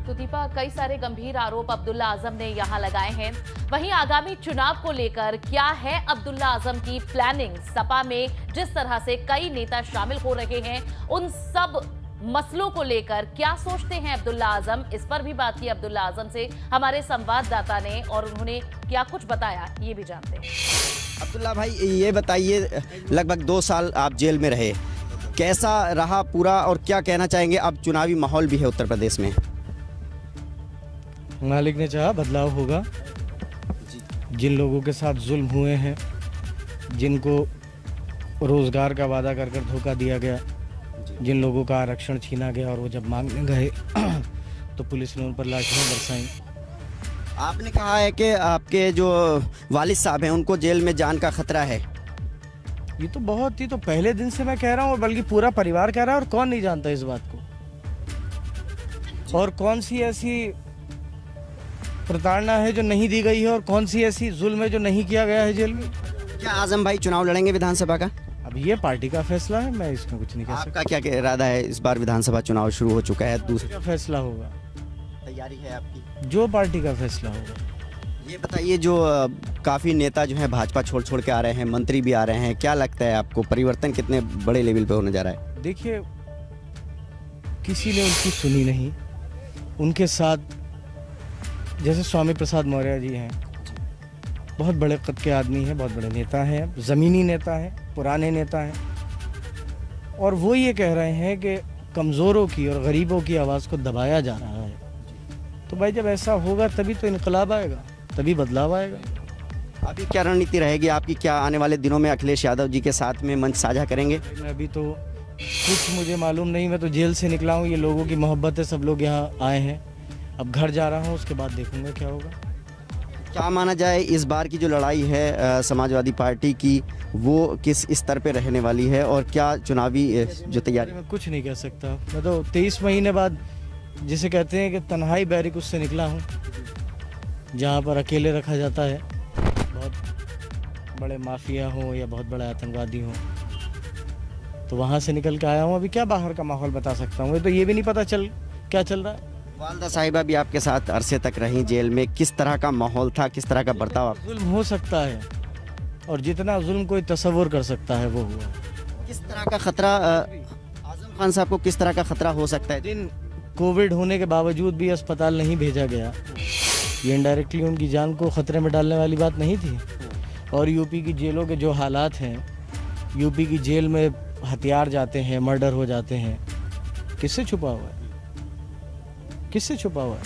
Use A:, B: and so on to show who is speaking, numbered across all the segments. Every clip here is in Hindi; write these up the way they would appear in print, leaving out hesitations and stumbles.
A: तो दीपा, कई सारे गंभीर आरोप अब्दुल्ला आजम ने यहां लगाए हैं। वहीं आगामी चुनाव को लेकर क्या है अब्दुल्ला आजम की प्लानिंग? सपा में जिस तरह से कई नेता शामिल हो रहे हैं, उन सब मसलों को लेकर क्या सोचते हैं अब्दुल्ला आजम? इस पर भी बात की अब्दुल्ला आजम से हमारे संवाददाता ने, और उन्होंने क्या कुछ बताया ये भी जानते हैं।
B: अब्दुल्ला भाई, ये बताइए, लगभग 2 साल आप जेल में रहे, कैसा रहा पूरा, और क्या कहना चाहेंगे? अब चुनावी माहौल भी है उत्तर प्रदेश में।
C: मालिक ने चाहा बदलाव होगा। जिन लोगों के साथ जुल्म हुए हैं, जिनको रोजगार का वादा कर कर धोखा दिया गया, जिन लोगों का आरक्षण छीना गया और वो जब मांगने गए तो पुलिस ने उन पर लाठियां बरसाई।
B: आपने कहा है कि आपके जो वालिद साहब हैं उनको जेल में जान का खतरा है।
C: ये तो बहुत ही, तो पहले दिन से मैं कह रहा हूँ, और बल्कि पूरा परिवार कह रहा है, और कौन नहीं जानता इस बात को। और कौन सी ऐसी प्रताड़ना है जो नहीं दी गई है, और कौन सी ऐसी जुल्म है जो नहीं किया गया है जेल में।
B: क्या आजम भाई चुनाव लड़ेंगे विधानसभा का?
C: अब ये पार्टी का फैसला है, मैं इसमें कुछ नहीं कह सकता।
B: आपका क्या इरादा है? इस बार विधानसभा चुनाव शुरू हो चुका है, दूसरा
C: फैसला होगा,
B: तैयारी है आपकी?
C: जो पार्टी का फैसला होगा।
B: ये बताइए, जो काफ़ी नेता जो हैं भाजपा छोड़ छोड़ के आ रहे हैं, मंत्री भी आ रहे हैं, क्या लगता है आपको परिवर्तन कितने बड़े लेवल पे होने जा रहा है?
C: देखिए, किसी ने उनकी सुनी नहीं। उनके साथ जैसे स्वामी प्रसाद मौर्य जी हैं, बहुत बड़े कद के आदमी हैं, बहुत बड़े नेता हैं, ज़मीनी नेता हैं, पुराने नेता हैं, और वो ये कह रहे हैं कि कमज़ोरों की और गरीबों की आवाज़ को दबाया जा रहा है। तो भाई, जब ऐसा होगा तभी तो इनकलाब आएगा, तभी बदलाव आएगा।
B: अभी क्या रणनीति रहेगी आपकी? क्या आने वाले दिनों में अखिलेश यादव जी के साथ में मंच साझा करेंगे?
C: मैं अभी तो कुछ मुझे मालूम नहीं, मैं तो जेल से निकला हूँ। ये लोगों की मोहब्बत है, सब लोग यहाँ आए हैं। अब घर जा रहा हूँ, उसके बाद देखूंगा क्या होगा।
B: क्या माना जाए, इस बार की जो लड़ाई है समाजवादी पार्टी की, वो किस स्तर पे रहने वाली है, और क्या चुनावी जो तैयारी?
C: मैं कुछ नहीं कह सकता। मैं तो 23 महीने बाद, जिसे कहते हैं कि तन्हाई बैरिक, उससे निकला हूँ, जहाँ पर अकेले रखा जाता है। बहुत बड़े माफिया हों या बहुत बड़े आतंकवादी हों, तो वहाँ से निकल के आया हूँ। अभी क्या बाहर का माहौल बता सकता हूँ, तो ये भी नहीं पता क्या चल रहा है।
B: वालदा साहिबा भी आपके साथ अरसे तक रहीं जेल में, किस तरह का माहौल था, किस तरह का बर्ताव?
C: जुल्म हो सकता है, और जितना जुल्म कोई तसव्वुर कर सकता है वो हुआ।
B: किस तरह का खतरा आजम खान साहब को, किस तरह का खतरा हो सकता है?
C: दिन कोविड होने के बावजूद भी अस्पताल नहीं भेजा गया, ये इनडायरेक्टली उनकी जान को खतरे में डालने वाली बात नहीं थी। और यूपी की जेलों के जो हालात हैं, यूपी की जेल में हथियार जाते हैं, मर्डर हो जाते हैं, किससे छुपा हुआ है? किससे छुपा हुआ है?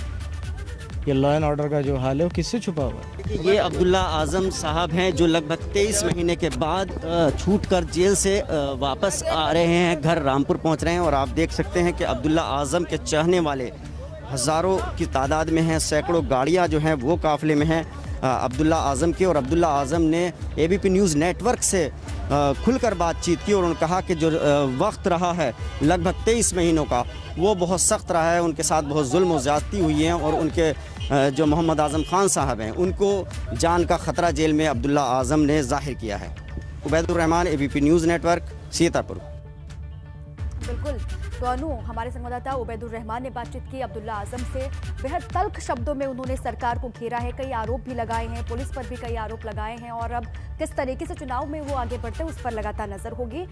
C: ये लॉ एंड ऑर्डर का जो हाल है वो किससे छुपा हुआ है?
B: ये अब्दुल्ला आजम साहब हैं, जो लगभग 23 महीने के बाद छूटकर जेल से वापस आ रहे हैं, घर रामपुर पहुंच रहे हैं। और आप देख सकते हैं कि अब्दुल्ला आजम के चाहने वाले हज़ारों की तादाद में हैं, सैकड़ों गाड़ियां जो हैं वो काफ़िले में हैं अब्दुल्ला आजम के। और अब्दुल्ला आजम ने एबीपी न्यूज़ नेटवर्क से खुलकर बातचीत की, और उन्होंने कहा कि जो वक्त रहा है लगभग 23 महीनों का, वो बहुत सख्त रहा है। उनके साथ बहुत जुल्म और ज़्यादती हुई है, और उनके जो मोहम्मद आज़म खान साहब हैं, उनको जान का ख़तरा जेल में अब्दुल्ला आजम ने जाहिर किया है। Ubaidur Rahman, ABP news network, Sitapur.
D: बिल्कुल, तो अनु, हमारे संवाददाता उबैदुर रहमान ने बातचीत की अब्दुल्ला आजम से। बेहद तल्ख शब्दों में उन्होंने सरकार को घेरा है, कई आरोप भी लगाए हैं, पुलिस पर भी कई आरोप लगाए हैं, और अब किस तरीके से चुनाव में वो आगे बढ़ते हैं उस पर लगातार नजर होगी।